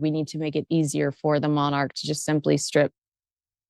we need to make it easier for the monarch to just simply strip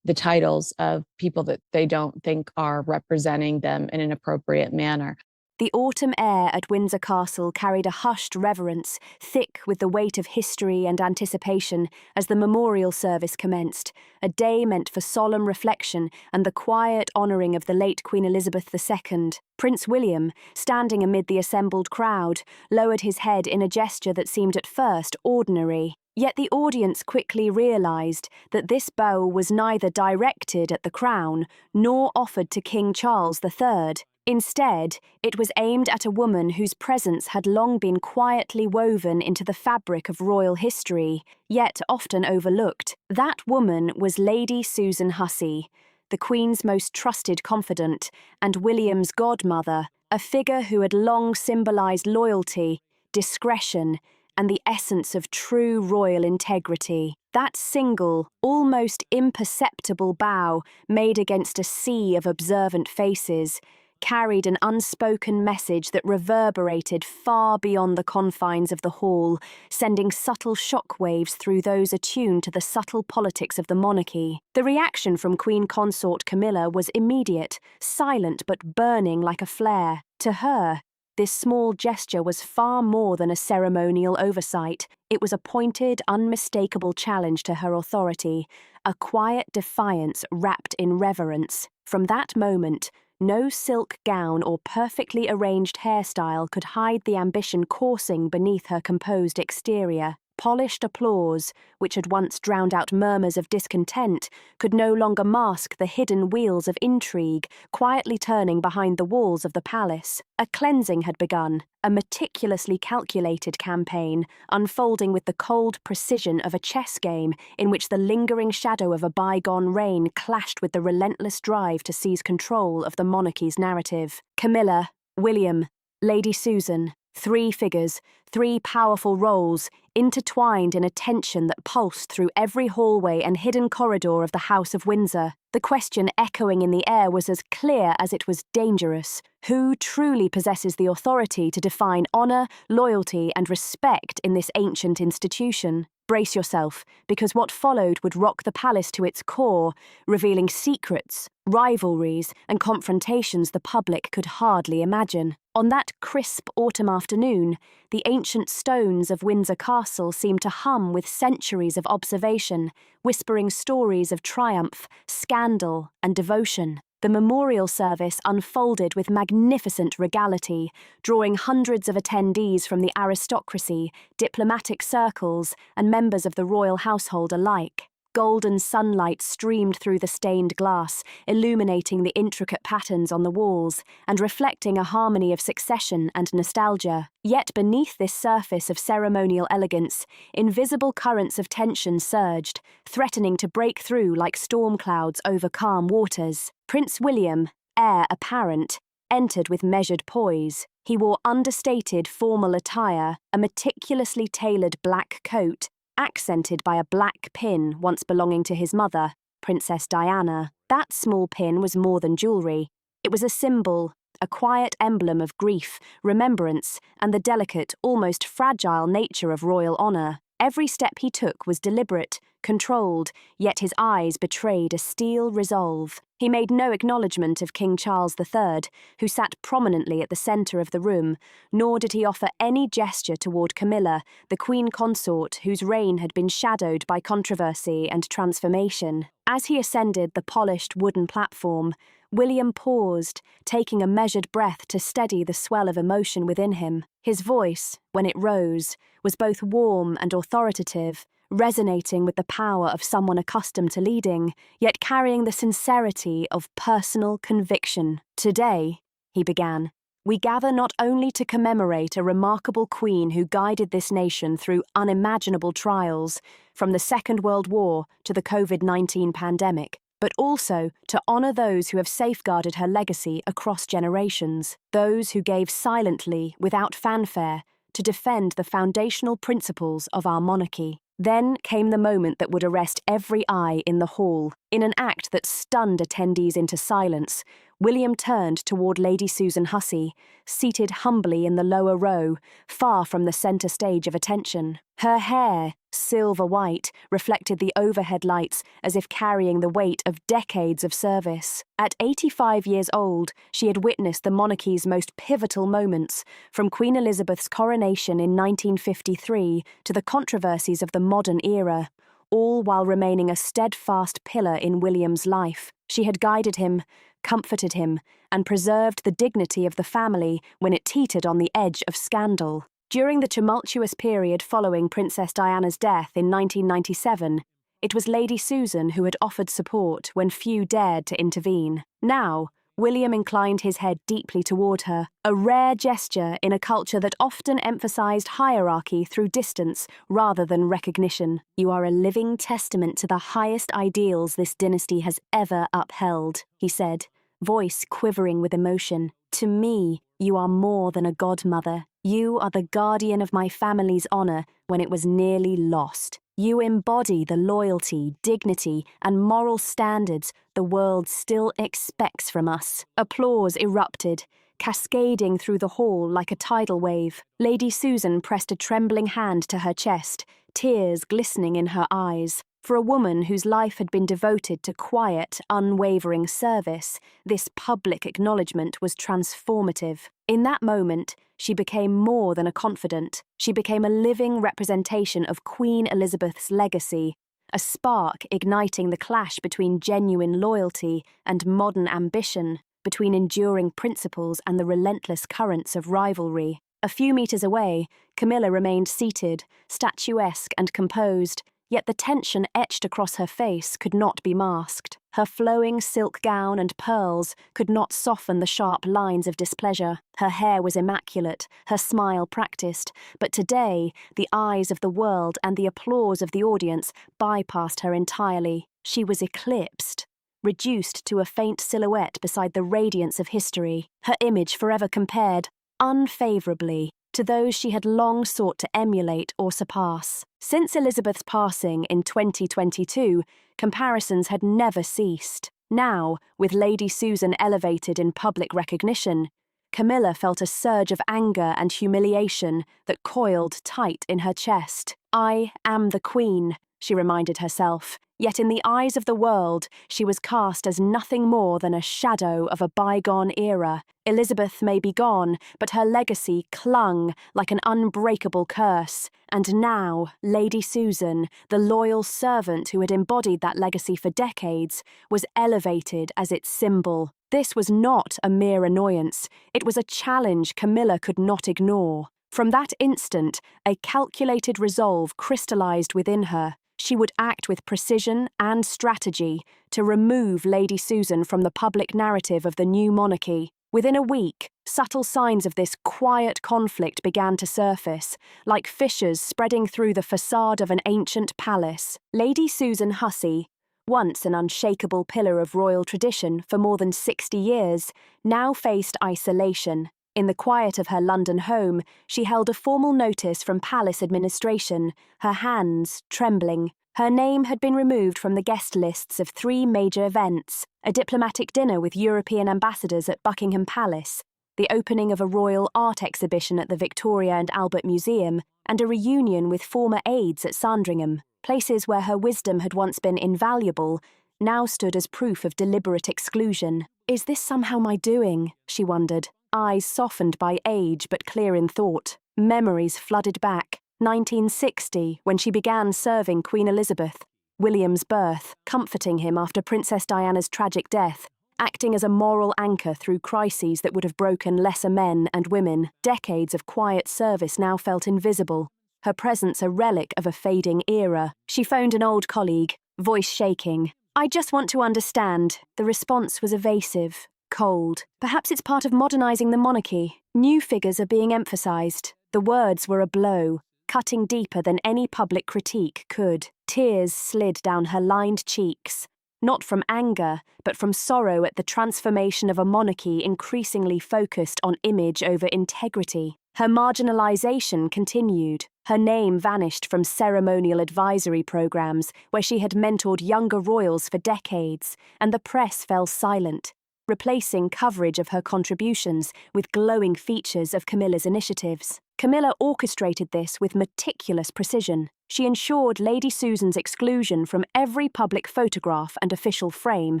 the titles of people that they don't think are representing them in an appropriate manner. The autumn air at Windsor Castle carried a hushed reverence, thick with the weight of history and anticipation, as the memorial service commenced, a day meant for solemn reflection and the quiet honouring of the late Queen Elizabeth II. Prince William, standing amid the assembled crowd, lowered his head in a gesture that seemed at first ordinary. Yet the audience quickly realised that this bow was neither directed at the crown nor offered to King Charles III. Instead, it was aimed at a woman whose presence had long been quietly woven into the fabric of royal history, yet often overlooked. That woman was Lady Susan Hussey, the Queen's most trusted confidant, and William's godmother, a figure who had long symbolised loyalty, discretion, and the essence of true royal integrity. That single, almost imperceptible bow made against a sea of observant faces carried an unspoken message that reverberated far beyond the confines of the hall, sending subtle shockwaves through those attuned to the subtle politics of the monarchy. The reaction from Queen Consort Camilla was immediate, silent but burning like a flare. To her, this small gesture was far more than a ceremonial oversight. It was a pointed, unmistakable challenge to her authority, a quiet defiance wrapped in reverence. From that moment, no silk gown or perfectly arranged hairstyle could hide the ambition coursing beneath her composed exterior. Polished applause, which had once drowned out murmurs of discontent, could no longer mask the hidden wheels of intrigue quietly turning behind the walls of the palace. A cleansing had begun, a meticulously calculated campaign, unfolding with the cold precision of a chess game in which the lingering shadow of a bygone reign clashed with the relentless drive to seize control of the monarchy's narrative. Camilla, William, Lady Susan, three figures, three powerful roles, intertwined in a tension that pulsed through every hallway and hidden corridor of the House of Windsor. The question echoing in the air was as clear as it was dangerous. Who truly possesses the authority to define honour, loyalty, and respect in this ancient institution? Brace yourself, because what followed would rock the palace to its core, revealing secrets, rivalries, and confrontations the public could hardly imagine. On that crisp autumn afternoon, the ancient stones of Windsor Castle seemed to hum with centuries of observation, whispering stories of triumph, scandal, and devotion. The memorial service unfolded with magnificent regality, drawing hundreds of attendees from the aristocracy, diplomatic circles, and members of the royal household alike. Golden sunlight streamed through the stained glass, illuminating the intricate patterns on the walls and reflecting a harmony of succession and nostalgia. Yet beneath this surface of ceremonial elegance, invisible currents of tension surged, threatening to break through like storm clouds over calm waters. Prince William, heir apparent, entered with measured poise. He wore understated formal attire, a meticulously tailored black coat, accented by a black pin once belonging to his mother, Princess Diana. That small pin was more than jewellery. It was a symbol, a quiet emblem of grief, remembrance, and the delicate, almost fragile nature of royal honour. Every step he took was deliberate, controlled, yet his eyes betrayed a steel resolve. He made no acknowledgement of King Charles III, who sat prominently at the centre of the room, nor did he offer any gesture toward Camilla, the Queen Consort whose reign had been shadowed by controversy and transformation. As he ascended the polished wooden platform, William paused, taking a measured breath to steady the swell of emotion within him. His voice, when it rose, was both warm and authoritative, resonating with the power of someone accustomed to leading, yet carrying the sincerity of personal conviction. "Today," he began, "we gather not only to commemorate a remarkable queen who guided this nation through unimaginable trials, from the Second World War to the COVID-19 pandemic, but also to honour those who have safeguarded her legacy across generations, those who gave silently, without fanfare, to defend the foundational principles of our monarchy." Then came the moment that would arrest every eye in the hall. In an act that stunned attendees into silence, William turned toward Lady Susan Hussey, seated humbly in the lower row, far from the centre stage of attention. Her hair, silver white, reflected the overhead lights as if carrying the weight of decades of service. At 85 years old, she had witnessed the monarchy's most pivotal moments, from Queen Elizabeth's coronation in 1953 to the controversies of the modern era, all while remaining a steadfast pillar in William's life. She had guided him, comforted him, and preserved the dignity of the family when it teetered on the edge of scandal. During the tumultuous period following Princess Diana's death in 1997, it was Lady Susan who had offered support when few dared to intervene. Now, William inclined his head deeply toward her, a rare gesture in a culture that often emphasized hierarchy through distance rather than recognition. "You are a living testament to the highest ideals this dynasty has ever upheld," he said, voice quivering with emotion. "To me, you are more than a godmother. You are the guardian of my family's honor when it was nearly lost. You embody the loyalty, dignity, and moral standards the world still expects from us." Applause erupted, cascading through the hall like a tidal wave. Lady Susan pressed a trembling hand to her chest, tears glistening in her eyes. For a woman whose life had been devoted to quiet, unwavering service, this public acknowledgement was transformative. In that moment, she became more than a confidant. She became a living representation of Queen Elizabeth's legacy, a spark igniting the clash between genuine loyalty and modern ambition, between enduring principles and the relentless currents of rivalry. A few meters away, Camilla remained seated, statuesque and composed, yet the tension etched across her face could not be masked. Her flowing silk gown and pearls could not soften the sharp lines of displeasure. Her hair was immaculate, her smile practiced, but today the eyes of the world and the applause of the audience bypassed her entirely. She was eclipsed, reduced to a faint silhouette beside the radiance of history, her image forever compared, unfavourably, to those she had long sought to emulate or surpass. Since Elizabeth's passing in 2022, comparisons had never ceased. Now, with Lady Susan elevated in public recognition, Camilla felt a surge of anger and humiliation that coiled tight in her chest. "I am the Queen," she reminded herself, yet in the eyes of the world, she was cast as nothing more than a shadow of a bygone era. Elizabeth may be gone, but her legacy clung like an unbreakable curse. And now, Lady Susan, the loyal servant who had embodied that legacy for decades, was elevated as its symbol. This was not a mere annoyance. It was a challenge Camilla could not ignore. From that instant, a calculated resolve crystallized within her. She would act with precision and strategy to remove Lady Susan from the public narrative of the new monarchy. Within a week, subtle signs of this quiet conflict began to surface, like fissures spreading through the facade of an ancient palace. Lady Susan Hussey, once an unshakable pillar of royal tradition for more than 60 years, now faced isolation. In the quiet of her London home, she held a formal notice from palace administration, her hands trembling. Her name had been removed from the guest lists of 3 major events: a diplomatic dinner with European ambassadors at Buckingham Palace, the opening of a royal art exhibition at the Victoria and Albert Museum, and a reunion with former aides at Sandringham. Places where her wisdom had once been invaluable now stood as proof of deliberate exclusion. "Is this somehow my doing?" she wondered. Eyes softened by age but clear in thought. Memories flooded back. 1960, when she began serving Queen Elizabeth. William's birth, comforting him after Princess Diana's tragic death, acting as a moral anchor through crises that would have broken lesser men and women. Decades of quiet service now felt invisible, her presence a relic of a fading era. She phoned an old colleague, voice shaking. "I just want to understand." The response was evasive, cold. "Perhaps it's part of modernizing the monarchy. New figures are being emphasized." The words were a blow, cutting deeper than any public critique could. Tears slid down her lined cheeks, not from anger, but from sorrow at the transformation of a monarchy increasingly focused on image over integrity. Her marginalization continued. Her name vanished from ceremonial advisory programs where she had mentored younger royals for decades, and the press fell silent. replacing coverage of her contributions with glowing features of Camilla's initiatives. Camilla orchestrated this with meticulous precision. She ensured Lady Susan's exclusion from every public photograph and official frame,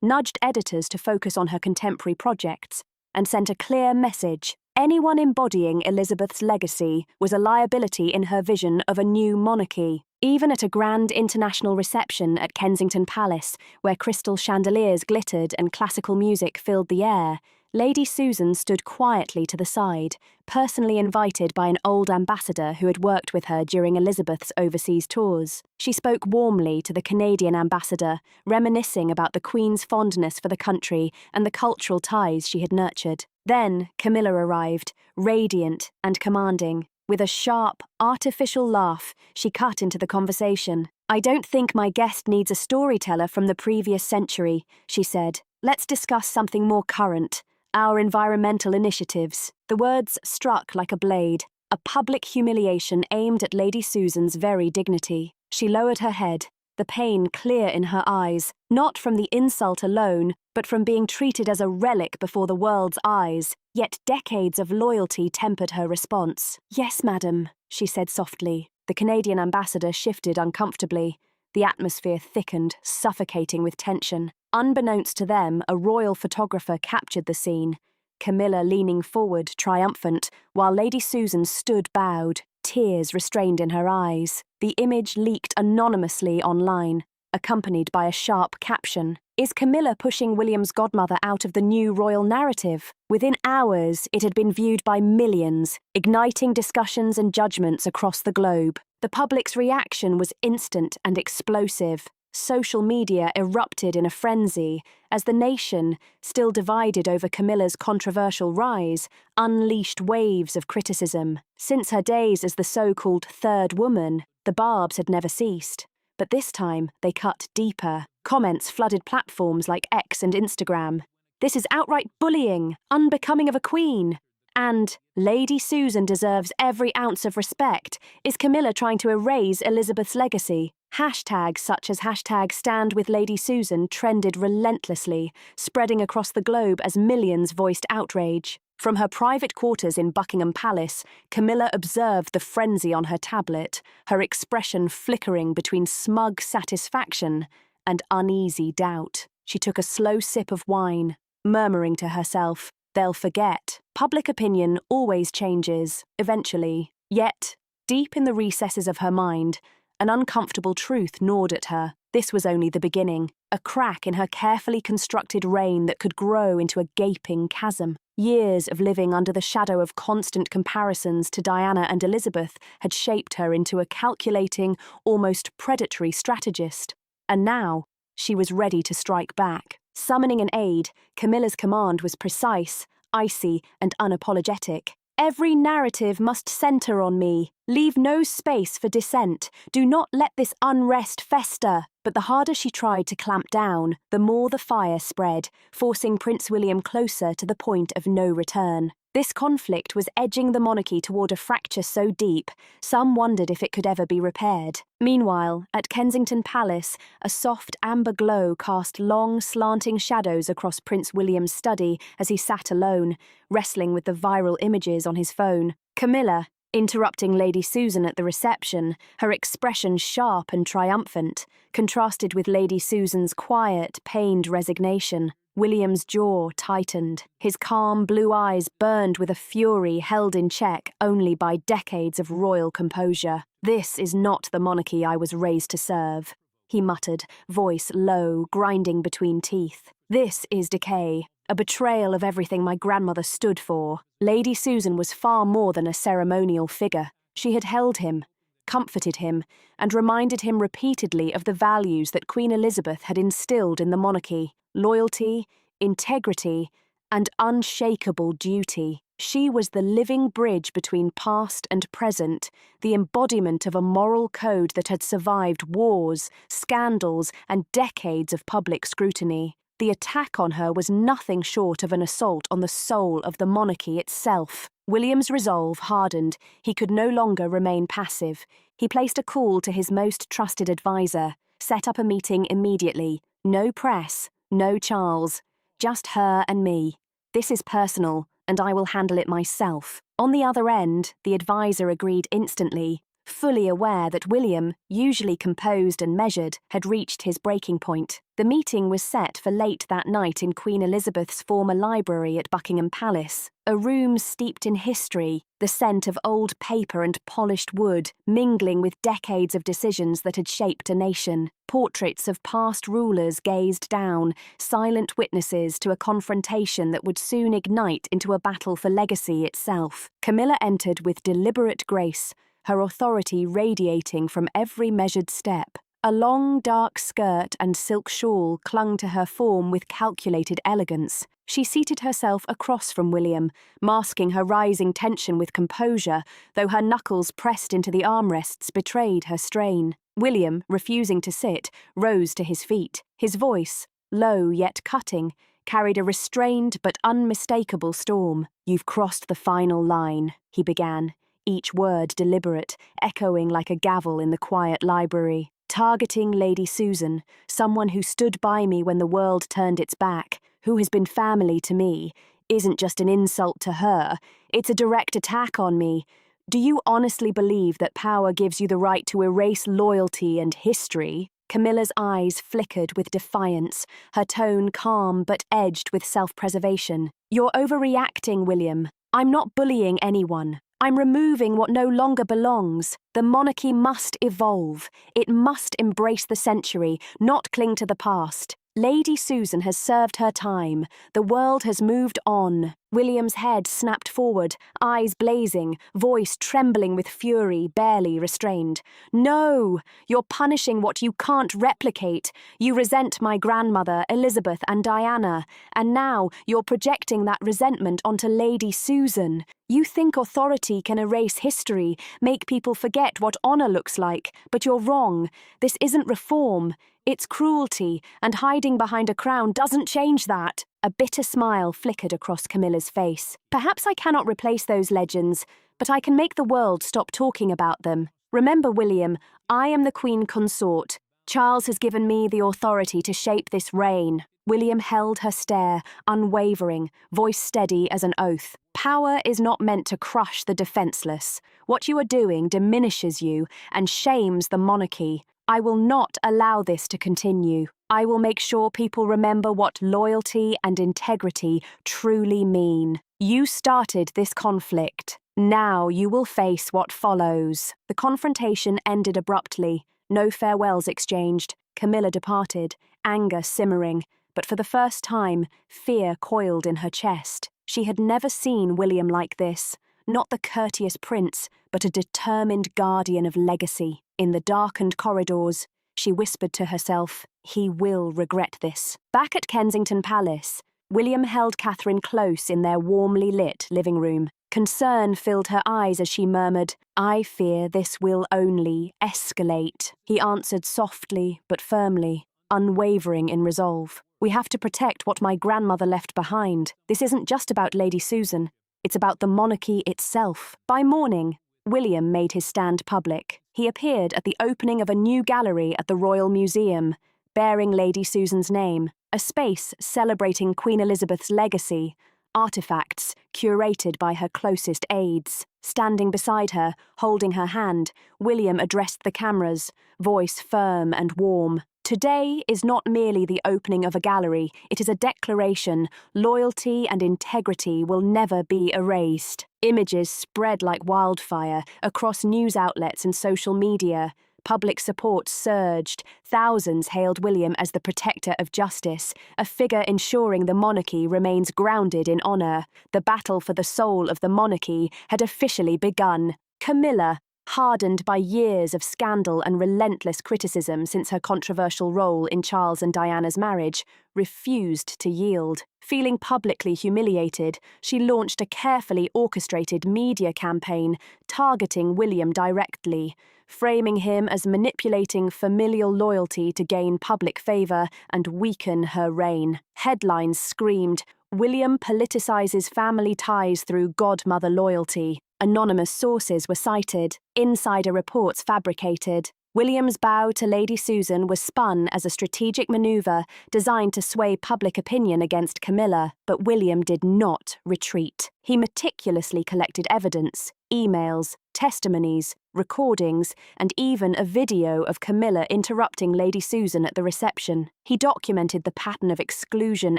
nudged editors to focus on her contemporary projects, and sent a clear message. Anyone embodying Elizabeth's legacy was a liability in her vision of a new monarchy. Even at a grand international reception at Kensington Palace, where crystal chandeliers glittered and classical music filled the air, Lady Susan stood quietly to the side, personally invited by an old ambassador who had worked with her during Elizabeth's overseas tours. She spoke warmly to the Canadian ambassador, reminiscing about the Queen's fondness for the country and the cultural ties she had nurtured. Then Camilla arrived, radiant and commanding. With a sharp, artificial laugh, she cut into the conversation. "I don't think my guest needs a storyteller from the previous century," she said. "Let's discuss something more current. Our environmental initiatives." The words struck like a blade, a public humiliation aimed at Lady Susan's very dignity. She lowered her head, the pain clear in her eyes, not from the insult alone, but from being treated as a relic before the world's eyes. Yet decades of loyalty tempered her response. "Yes, madam," she said softly. The Canadian ambassador shifted uncomfortably. The atmosphere thickened, suffocating with tension. Unbeknownst to them, a royal photographer captured the scene, Camilla leaning forward, triumphant, while Lady Susan stood bowed, tears restrained in her eyes. The image leaked anonymously online, accompanied by a sharp caption. "Is Camilla pushing William's godmother out of the new royal narrative?" Within hours, it had been viewed by millions, igniting discussions and judgments across the globe. The public's reaction was instant and explosive. Social media erupted in a frenzy as the nation, still divided over Camilla's controversial rise, unleashed waves of criticism. Since her days as the so-called third woman, the barbs had never ceased. But this time, they cut deeper. Comments flooded platforms like X and Instagram. "This is outright bullying, unbecoming of a queen." And "Lady Susan deserves every ounce of respect. Is Camilla trying to erase Elizabeth's legacy?" Hashtags such as #StandWithLadySusan trended relentlessly, spreading across the globe as millions voiced outrage. From her private quarters in Buckingham Palace, Camilla observed the frenzy on her tablet, her expression flickering between smug satisfaction and uneasy doubt. She took a slow sip of wine, murmuring to herself, "They'll forget. Public opinion always changes, eventually." Yet, deep in the recesses of her mind, an uncomfortable truth gnawed at her. This was only the beginning, a crack in her carefully constructed reign that could grow into a gaping chasm. Years of living under the shadow of constant comparisons to Diana and Elizabeth had shaped her into a calculating, almost predatory strategist. And now, she was ready to strike back. Summoning an aide, Camilla's command was precise, icy, and unapologetic. "Every narrative must center on me. Leave no space for dissent. Do not let this unrest fester." But the harder she tried to clamp down, the more the fire spread, forcing Prince William closer to the point of no return. This conflict was edging the monarchy toward a fracture so deep, some wondered if it could ever be repaired. Meanwhile, at Kensington Palace, a soft amber glow cast long, slanting shadows across Prince William's study as he sat alone, wrestling with the viral images on his phone. Camilla, interrupting Lady Susan at the reception, her expression sharp and triumphant, contrasted with Lady Susan's quiet, pained resignation. William's jaw tightened. His calm blue eyes burned with a fury held in check only by decades of royal composure. "This is not the monarchy I was raised to serve," he muttered, voice low, grinding between teeth. "This is decay, a betrayal of everything my grandmother stood for." Lady Susan was far more than a ceremonial figure. She had held him, comforted him, and reminded him repeatedly of the values that Queen Elizabeth had instilled in the monarchy: loyalty, integrity, and unshakable duty. She was the living bridge between past and present, the embodiment of a moral code that had survived wars, scandals, and decades of public scrutiny. The attack on her was nothing short of an assault on the soul of the monarchy itself. William's resolve hardened. He could no longer remain passive. He placed a call to his most trusted advisor, set up a meeting immediately. No press, no Charles. Just her and me. This is personal, and I will handle it myself. On the other end, the advisor agreed instantly, fully aware that William, usually composed and measured, had reached his breaking point. The meeting was set for late that night in Queen Elizabeth's former library at Buckingham Palace, a room steeped in history, the scent of old paper and polished wood mingling with decades of decisions that had shaped a nation. Portraits of past rulers gazed down, silent witnesses to a confrontation that would soon ignite into a battle for legacy itself. Camilla entered with deliberate grace, her authority radiating from every measured step. A long, dark skirt and silk shawl clung to her form with calculated elegance. She seated herself across from William, masking her rising tension with composure, though her knuckles pressed into the armrests betrayed her strain. William, refusing to sit, rose to his feet. His voice, low yet cutting, carried a restrained but unmistakable storm. "You've crossed the final line," he began, each word deliberate, echoing like a gavel in the quiet library. "Targeting Lady Susan, someone who stood by me when the world turned its back, who has been family to me, isn't just an insult to her, it's a direct attack on me. Do you honestly believe that power gives you the right to erase loyalty and history?" Camilla's eyes flickered with defiance, her tone calm but edged with self-preservation. "You're overreacting, William. I'm not bullying anyone. I'm removing what no longer belongs. The monarchy must evolve. It must embrace the century, not cling to the past. Lady Susan has served her time. The world has moved on." William's head snapped forward, eyes blazing, voice trembling with fury, barely restrained. "No! You're punishing what you can't replicate. You resent my grandmother, Elizabeth and Diana, and now you're projecting that resentment onto Lady Susan. You think authority can erase history, make people forget what honor looks like, but you're wrong. This isn't reform. It's cruelty, and hiding behind a crown doesn't change that." A bitter smile flickered across Camilla's face. "Perhaps I cannot replace those legends, but I can make the world stop talking about them. Remember, William, I am the Queen Consort. Charles has given me the authority to shape this reign." William held her stare, unwavering, voice steady as an oath. "Power is not meant to crush the defenseless. What you are doing diminishes you and shames the monarchy. I will not allow this to continue. I will make sure people remember what loyalty and integrity truly mean. You started this conflict. Now you will face what follows." The confrontation ended abruptly. No farewells exchanged. Camilla departed, anger simmering, but for the first time, fear coiled in her chest. She had never seen William like this. Not the courteous prince, but a determined guardian of legacy. In the darkened corridors, she whispered to herself, "He will regret this." Back at Kensington Palace, William held Catherine close in their warmly lit living room. Concern filled her eyes as she murmured, "I fear this will only escalate." He answered softly but firmly, unwavering in resolve. "We have to protect what my grandmother left behind. This isn't just about Lady Susan. It's about the monarchy itself." By morning, William made his stand public. He appeared at the opening of a new gallery at the Royal Museum, bearing Lady Susan's name, a space celebrating Queen Elizabeth's legacy, artifacts curated by her closest aides. Standing beside her, holding her hand, William addressed the cameras, voice firm and warm. "Today is not merely the opening of a gallery, it is a declaration. Loyalty and integrity will never be erased." Images spread like wildfire across news outlets and social media. Public support surged. Thousands hailed William as the protector of justice, a figure ensuring the monarchy remains grounded in honour. The battle for the soul of the monarchy had officially begun. Camilla, hardened by years of scandal and relentless criticism since her controversial role in Charles and Diana's marriage, refused to yield. Feeling publicly humiliated, she launched a carefully orchestrated media campaign targeting William directly, framing him as manipulating familial loyalty to gain public favour and weaken her reign. Headlines screamed, "William politicizes family ties through godmother loyalty." Anonymous sources were cited, insider reports fabricated. William's bow to Lady Susan was spun as a strategic maneuver designed to sway public opinion against Camilla, but William did not retreat. He meticulously collected evidence, emails, testimonies, recordings, and even a video of Camilla interrupting Lady Susan at the reception. He documented the pattern of exclusion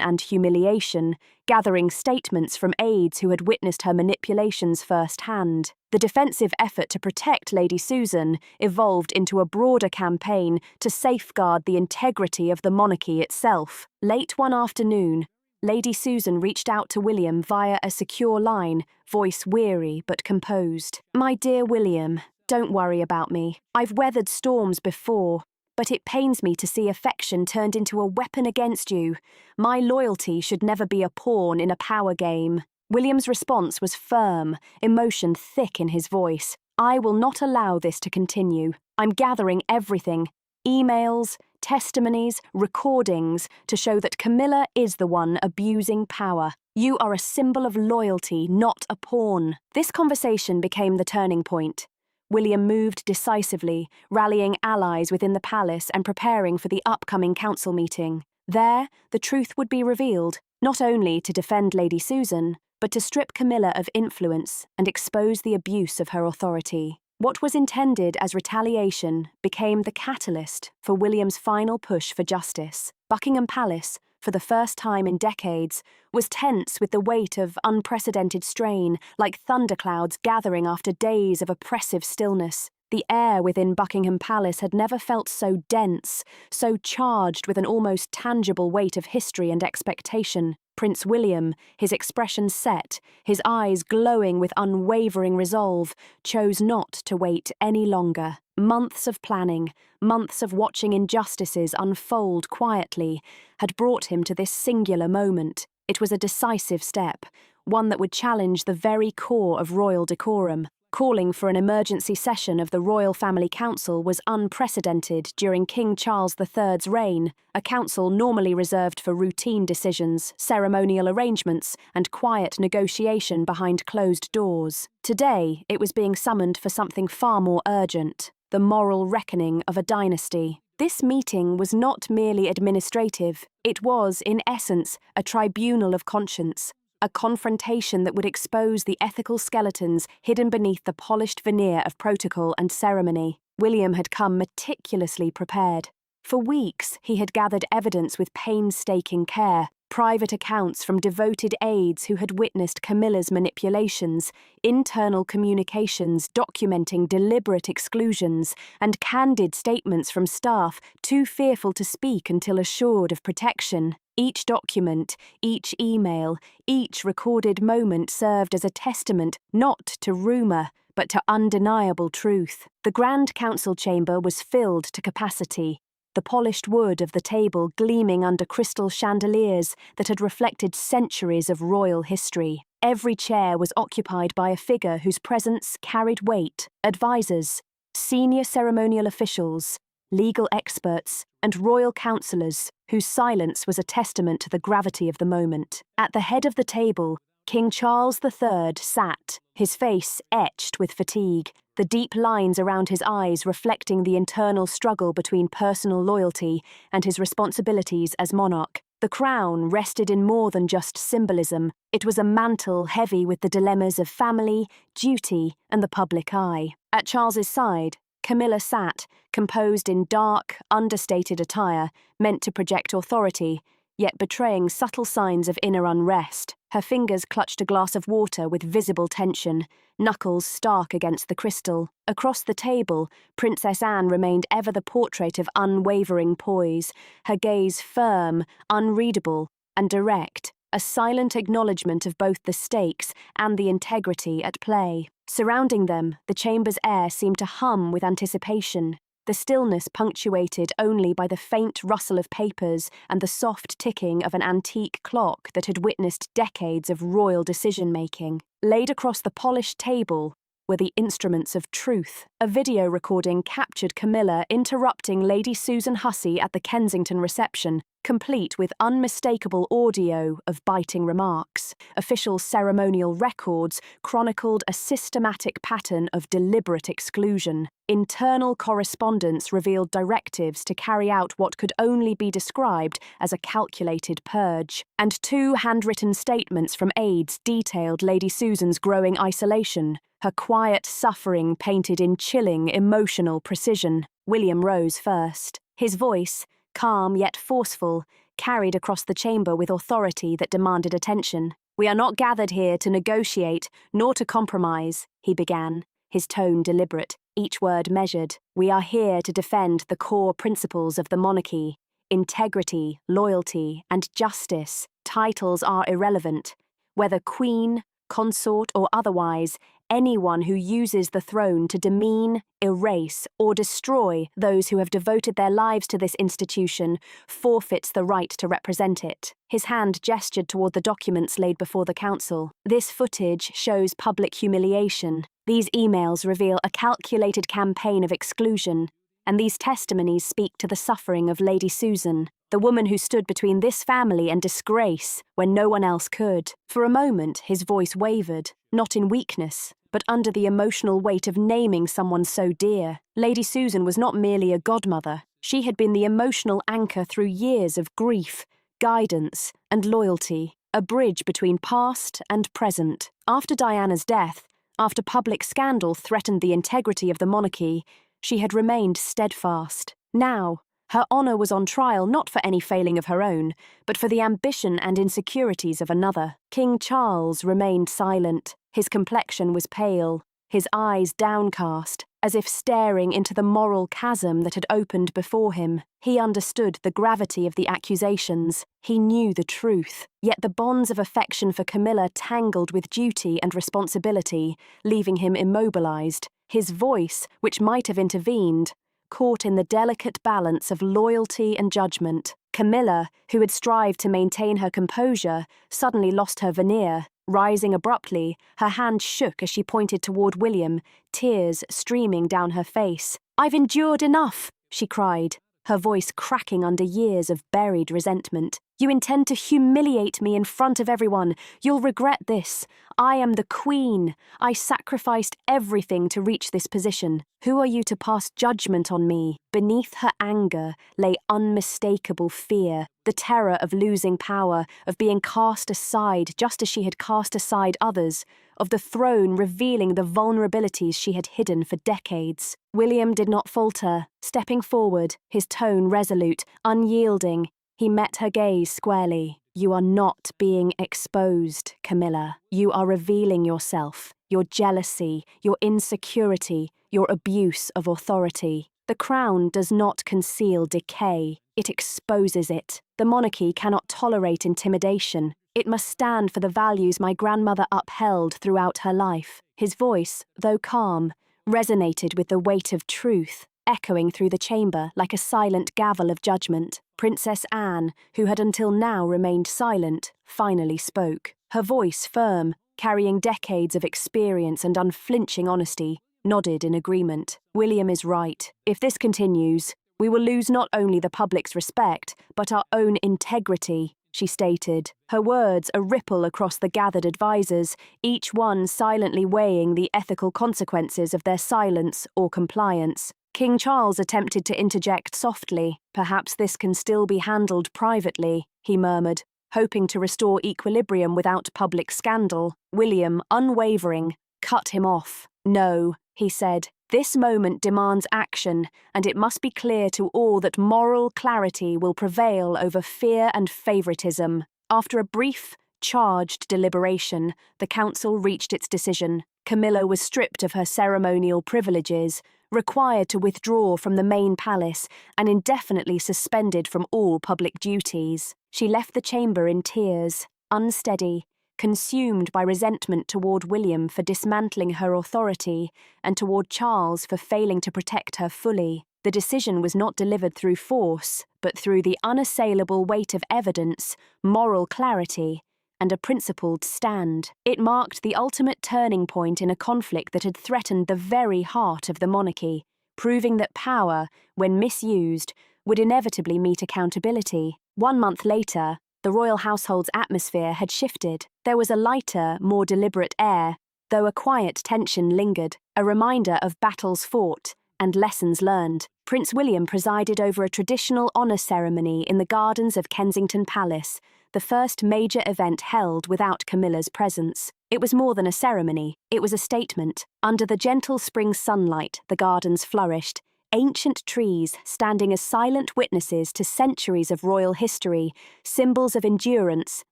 and humiliation, gathering statements from aides who had witnessed her manipulations firsthand. The defensive effort to protect Lady Susan evolved into a broader campaign to safeguard the integrity of the monarchy itself. Late one afternoon, Lady Susan reached out to William via a secure line, voice weary but composed. "My dear William, don't worry about me. I've weathered storms before, but it pains me to see affection turned into a weapon against you. My loyalty should never be a pawn in a power game." William's response was firm, emotion thick in his voice. "I will not allow this to continue. I'm gathering everything, emails, testimonies, recordings, to show that Camilla is the one abusing power. You are a symbol of loyalty, not a pawn." This conversation became the turning point. William moved decisively, rallying allies within the palace and preparing for the upcoming council meeting. There, the truth would be revealed, not only to defend Lady Susan, but to strip Camilla of influence and expose the abuse of her authority. What was intended as retaliation became the catalyst for William's final push for justice. Buckingham Palace, for the first time in decades, was tense with the weight of unprecedented strain, like thunderclouds gathering after days of oppressive stillness. The air within Buckingham Palace had never felt so dense, so charged with an almost tangible weight of history and expectation. Prince William, his expression set, his eyes glowing with unwavering resolve, chose not to wait any longer. Months of planning, months of watching injustices unfold quietly, had brought him to this singular moment. It was a decisive step, one that would challenge the very core of royal decorum. Calling for an emergency session of the Royal Family Council was unprecedented during King Charles III's reign, a council normally reserved for routine decisions, ceremonial arrangements, and quiet negotiation behind closed doors. Today, it was being summoned for something far more urgent: the moral reckoning of a dynasty. This meeting was not merely administrative, it was, in essence, a tribunal of conscience. A confrontation that would expose the ethical skeletons hidden beneath the polished veneer of protocol and ceremony. William had come meticulously prepared. For weeks, he had gathered evidence with painstaking care, private accounts from devoted aides who had witnessed Camilla's manipulations, internal communications documenting deliberate exclusions, and candid statements from staff too fearful to speak until assured of protection. Each document, each email, each recorded moment served as a testament not to rumour, but to undeniable truth. The Grand Council chamber was filled to capacity, the polished wood of the table gleaming under crystal chandeliers that had reflected centuries of royal history. Every chair was occupied by a figure whose presence carried weight: advisors, senior ceremonial officials, legal experts, and royal councillors, whose silence was a testament to the gravity of the moment. At the head of the table, King Charles III sat, his face etched with fatigue, the deep lines around his eyes reflecting the internal struggle between personal loyalty and his responsibilities as monarch. The crown rested in more than just symbolism. It was a mantle heavy with the dilemmas of family, duty, and the public eye. At Charles's side, Camilla sat, composed in dark, understated attire, meant to project authority, yet betraying subtle signs of inner unrest. Her fingers clutched a glass of water with visible tension, knuckles stark against the crystal. Across the table, Princess Anne remained ever the portrait of unwavering poise, her gaze firm, unreadable, and direct, a silent acknowledgement of both the stakes and the integrity at play. Surrounding them, the chamber's air seemed to hum with anticipation, the stillness punctuated only by the faint rustle of papers and the soft ticking of an antique clock that had witnessed decades of royal decision-making. Laid across the polished table were the instruments of truth. A video recording captured Camilla interrupting Lady Susan Hussey at the Kensington reception, complete with unmistakable audio of biting remarks. Official ceremonial records chronicled a systematic pattern of deliberate exclusion. Internal correspondence revealed directives to carry out what could only be described as a calculated purge, and 2 handwritten statements from aides detailed Lady Susan's growing isolation, her quiet suffering painted in chilling, emotional precision. William rose first. His voice, calm yet forceful, carried across the chamber with authority that demanded attention. "We are not gathered here to negotiate, nor to compromise," he began, his tone deliberate, each word measured. "We are here to defend the core principles of the monarchy. Integrity, loyalty, and justice. Titles are irrelevant. Whether queen, consort, or otherwise, anyone who uses the throne to demean, erase, or destroy those who have devoted their lives to this institution forfeits the right to represent it." His hand gestured toward the documents laid before the council. "This footage shows public humiliation. These emails reveal a calculated campaign of exclusion, and these testimonies speak to the suffering of Lady Susan, the woman who stood between this family and disgrace when no one else could." For a moment, his voice wavered, not in weakness, but under the emotional weight of naming someone so dear. Lady Susan was not merely a godmother. She had been the emotional anchor through years of grief, guidance, and loyalty, a bridge between past and present. After Diana's death, after public scandal threatened the integrity of the monarchy, she had remained steadfast. Now, her honour was on trial not for any failing of her own, but for the ambition and insecurities of another. King Charles remained silent. His complexion was pale, his eyes downcast, as if staring into the moral chasm that had opened before him. He understood the gravity of the accusations. He knew the truth. Yet the bonds of affection for Camilla tangled with duty and responsibility, leaving him immobilized. His voice, which might have intervened, caught in the delicate balance of loyalty and judgment. Camilla, who had strived to maintain her composure, suddenly lost her veneer. Rising abruptly, her hand shook as she pointed toward William, tears streaming down her face. "I've endured enough," she cried, her voice cracking under years of buried resentment. "You intend to humiliate me in front of everyone. You'll regret this. I am the queen. I sacrificed everything to reach this position. Who are you to pass judgment on me?" Beneath her anger lay unmistakable fear, the terror of losing power, of being cast aside just as she had cast aside others, of the throne revealing the vulnerabilities she had hidden for decades. William did not falter. Stepping forward, his tone resolute, unyielding, he met her gaze squarely. "You are not being exposed, Camilla. You are revealing yourself, your jealousy, your insecurity, your abuse of authority. The crown does not conceal decay, it exposes it. The monarchy cannot tolerate intimidation. It must stand for the values my grandmother upheld throughout her life." His voice, though calm, resonated with the weight of truth, echoing through the chamber like a silent gavel of judgment. Princess Anne, who had until now remained silent, finally spoke. Her voice firm, carrying decades of experience and unflinching honesty, nodded in agreement. "William is right. If this continues, we will lose not only the public's respect, but our own integrity," she stated, her words a ripple across the gathered advisers, each one silently weighing the ethical consequences of their silence or compliance. King Charles attempted to interject softly. "Perhaps this can still be handled privately," he murmured, hoping to restore equilibrium without public scandal. William, unwavering, cut him off. "No," he said, "this moment demands action, and it must be clear to all that moral clarity will prevail over fear and favoritism." After a brief, charged deliberation, the council reached its decision. Camilla was stripped of her ceremonial privileges, required to withdraw from the main palace, and indefinitely suspended from all public duties. She left the chamber in tears, unsteady, consumed by resentment toward William for dismantling her authority and toward Charles for failing to protect her fully. The decision was not delivered through force, but through the unassailable weight of evidence, moral clarity, and a principled stand. It marked the ultimate turning point in a conflict that had threatened the very heart of the monarchy, proving that power, when misused, would inevitably meet accountability. 1 month later, the royal household's atmosphere had shifted. There was a lighter, more deliberate air, though a quiet tension lingered, a reminder of battles fought and lessons learned. Prince William presided over a traditional honour ceremony in the gardens of Kensington Palace, the first major event held without Camilla's presence. It was more than a ceremony, it was a statement. Under the gentle spring sunlight, the gardens flourished, ancient trees standing as silent witnesses to centuries of royal history, symbols of endurance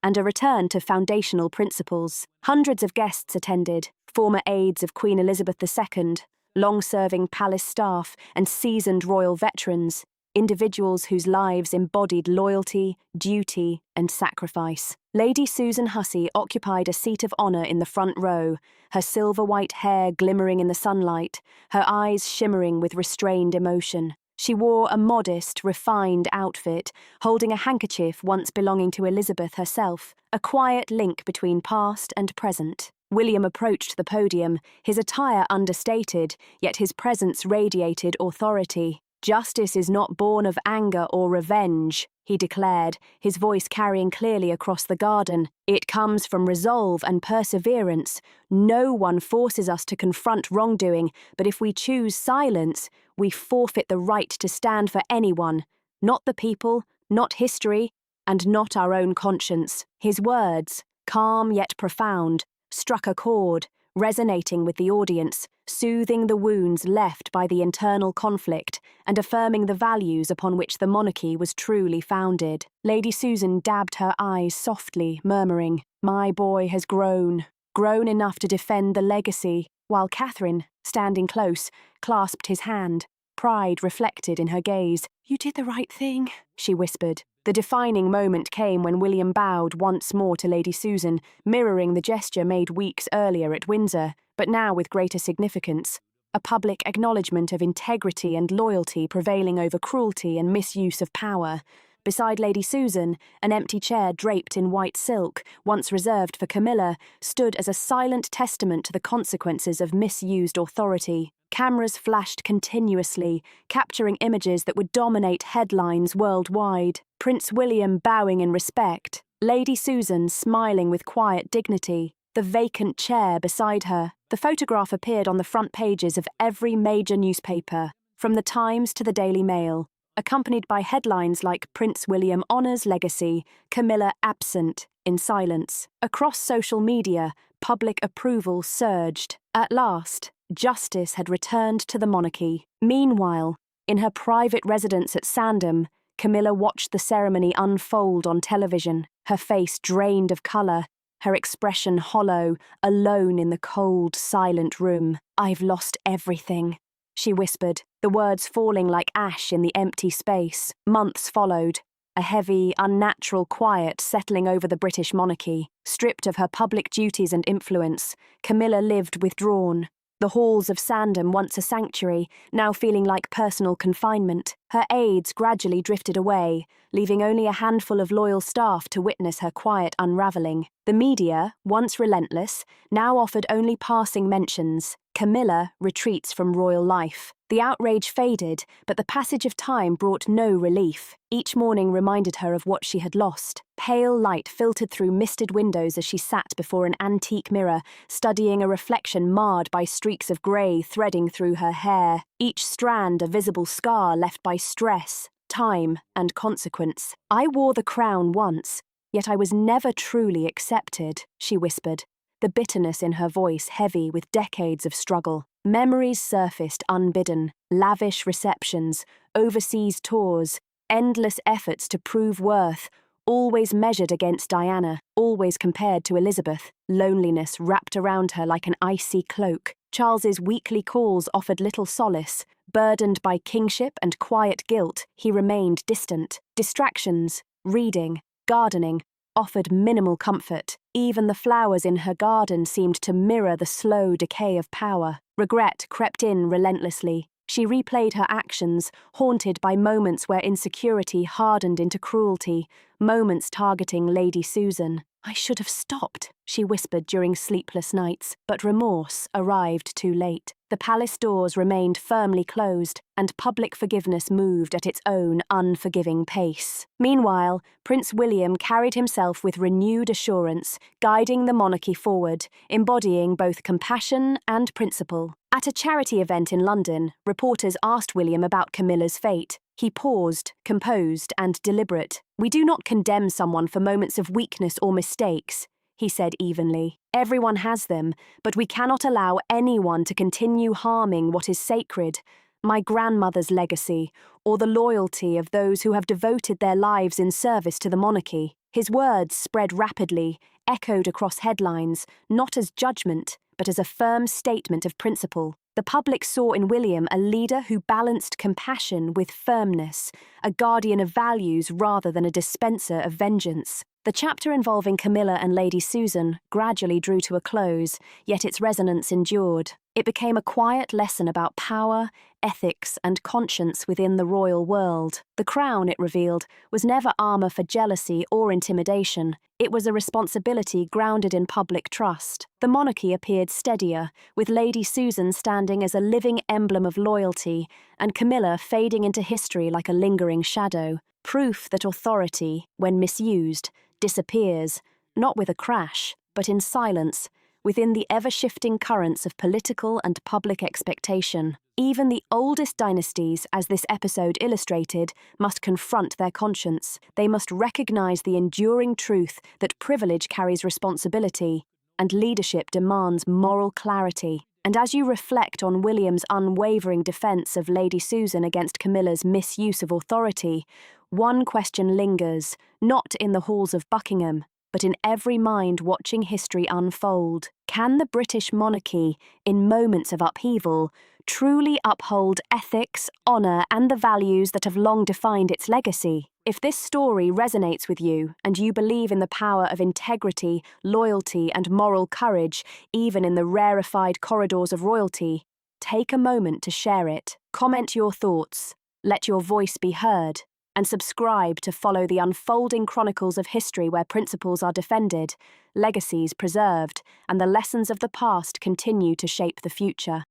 and a return to foundational principles. Hundreds of guests attended, former aides of Queen Elizabeth II, long-serving palace staff and seasoned royal veterans, individuals whose lives embodied loyalty, duty, and sacrifice. Lady Susan Hussey occupied a seat of honour in the front row, her silver-white hair glimmering in the sunlight, her eyes shimmering with restrained emotion. She wore a modest, refined outfit, holding a handkerchief once belonging to Elizabeth herself, a quiet link between past and present. William approached the podium, his attire understated, yet his presence radiated authority. "Justice is not born of anger or revenge," he declared, his voice carrying clearly across the garden. "It comes from resolve and perseverance. No one forces us to confront wrongdoing, but if we choose silence, we forfeit the right to stand for anyone, not the people, not history, and not our own conscience." His words, calm yet profound, struck a chord, resonating with the audience, soothing the wounds left by the internal conflict and affirming the values upon which the monarchy was truly founded. Lady Susan dabbed her eyes softly, murmuring, "My boy has grown enough to defend the legacy," while Catherine, standing close, clasped his hand, pride reflected in her gaze. "You did the right thing," she whispered. The defining moment came when William bowed once more to Lady Susan, mirroring the gesture made weeks earlier at Windsor, but now with greater significance, a public acknowledgement of integrity and loyalty prevailing over cruelty and misuse of power. Beside Lady Susan, an empty chair draped in white silk, once reserved for Camilla, stood as a silent testament to the consequences of misused authority. Cameras flashed continuously, capturing images that would dominate headlines worldwide. Prince William bowing in respect, Lady Susan smiling with quiet dignity, the vacant chair beside her. The photograph appeared on the front pages of every major newspaper, from the Times to the Daily Mail, accompanied by headlines like "Prince William honours legacy, Camilla absent, in silence." Across social media, public approval surged. At last, justice had returned to the monarchy. Meanwhile, in her private residence at Sandham, Camilla watched the ceremony unfold on television, her face drained of colour, her expression hollow, alone in the cold, silent room. "I've lost everything," she whispered, the words falling like ash in the empty space. Months followed, a heavy, unnatural quiet settling over the British monarchy. Stripped of her public duties and influence, Camilla lived withdrawn. The halls of Sandham, once a sanctuary, now feeling like personal confinement. Her aides gradually drifted away, leaving only a handful of loyal staff to witness her quiet unravelling. The media, once relentless, now offered only passing mentions. Camilla retreats from royal life. The outrage faded, but the passage of time brought no relief. Each morning reminded her of what she had lost. Pale light filtered through misted windows as she sat before an antique mirror, studying a reflection marred by streaks of grey threading through her hair, each strand a visible scar left by stress, time, and consequence. "I wore the crown once, yet I was never truly accepted," she whispered, the bitterness in her voice heavy with decades of struggle. Memories surfaced unbidden, lavish receptions, overseas tours, endless efforts to prove worth, always measured against Diana, always compared to Elizabeth. Loneliness wrapped around her like an icy cloak. Charles's weekly calls offered little solace. Burdened by kingship and quiet guilt, he remained distant. Distractions, reading, gardening, offered minimal comfort. Even the flowers in her garden seemed to mirror the slow decay of power. Regret crept in relentlessly. She replayed her actions, haunted by moments where insecurity hardened into cruelty, moments targeting Lady Susan. "I should have stopped," she whispered during sleepless nights, but remorse arrived too late. The palace doors remained firmly closed, and public forgiveness moved at its own unforgiving pace. Meanwhile, Prince William carried himself with renewed assurance, guiding the monarchy forward, embodying both compassion and principle. At a charity event in London, reporters asked William about Camilla's fate. He paused, composed and deliberate. "We do not condemn someone for moments of weakness or mistakes," he said evenly. "Everyone has them, but we cannot allow anyone to continue harming what is sacred, my grandmother's legacy, or the loyalty of those who have devoted their lives in service to the monarchy." His words spread rapidly, echoed across headlines, not as judgment, but as a firm statement of principle. The public saw in William a leader who balanced compassion with firmness, a guardian of values rather than a dispenser of vengeance. The chapter involving Camilla and Lady Susan gradually drew to a close, yet its resonance endured. It became a quiet lesson about power, ethics, and conscience within the royal world. The crown, it revealed, was never armor for jealousy or intimidation. It was a responsibility grounded in public trust. The monarchy appeared steadier, with Lady Susan standing as a living emblem of loyalty, and Camilla fading into history like a lingering shadow. Proof that authority, when misused, disappears, not with a crash, but in silence, within the ever-shifting currents of political and public expectation. Even the oldest dynasties, as this episode illustrated, must confront their conscience. They must recognize the enduring truth that privilege carries responsibility, and leadership demands moral clarity. And as you reflect on William's unwavering defense of Lady Susan against Camilla's misuse of authority, one question lingers, not in the halls of Buckingham, but in every mind watching history unfold. Can the British monarchy, in moments of upheaval, truly uphold ethics, honour, and the values that have long defined its legacy? If this story resonates with you, and you believe in the power of integrity, loyalty, and moral courage, even in the rarefied corridors of royalty, take a moment to share it. Comment your thoughts, let your voice be heard, and subscribe to follow the unfolding chronicles of history where principles are defended, legacies preserved, and the lessons of the past continue to shape the future.